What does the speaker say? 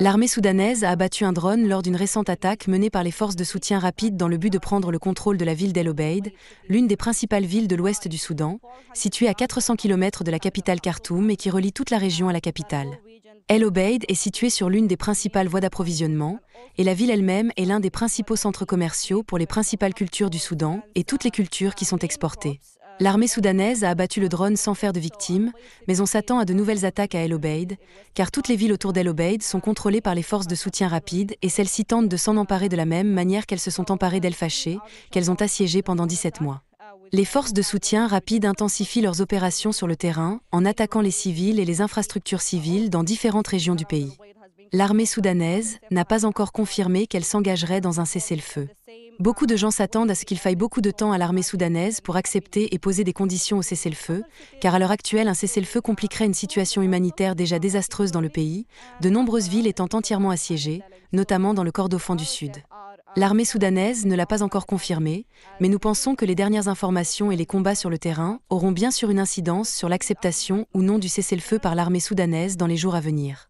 L'armée soudanaise a abattu un drone lors d'une récente attaque menée par les forces de soutien rapide dans le but de prendre le contrôle de la ville d'El Obeid, l'une des principales villes de l'ouest du Soudan, située à 400 km de la capitale Khartoum et qui relie toute la région à la capitale. El Obeid est située sur l'une des principales voies d'approvisionnement, et la ville elle-même est l'un des principaux centres commerciaux pour les principales cultures du Soudan et toutes les cultures qui sont exportées. L'armée soudanaise a abattu le drone sans faire de victimes, mais on s'attend à de nouvelles attaques à El Obeid, car toutes les villes autour d'El Obeid sont contrôlées par les forces de soutien rapide et celles-ci tentent de s'en emparer de la même manière qu'elles se sont emparées d'El Fasher, qu'elles ont assiégé pendant 17 mois. Les forces de soutien rapide intensifient leurs opérations sur le terrain en attaquant les civils et les infrastructures civiles dans différentes régions du pays. L'armée soudanaise n'a pas encore confirmé qu'elle s'engagerait dans un cessez-le-feu. Beaucoup de gens s'attendent à ce qu'il faille beaucoup de temps à l'armée soudanaise pour accepter et poser des conditions au cessez-le-feu, car à l'heure actuelle, un cessez-le-feu compliquerait une situation humanitaire déjà désastreuse dans le pays, de nombreuses villes étant entièrement assiégées, notamment dans le Kordofan du Sud. L'armée soudanaise ne l'a pas encore confirmé, mais nous pensons que les dernières informations et les combats sur le terrain auront bien sûr une incidence sur l'acceptation ou non du cessez-le-feu par l'armée soudanaise dans les jours à venir.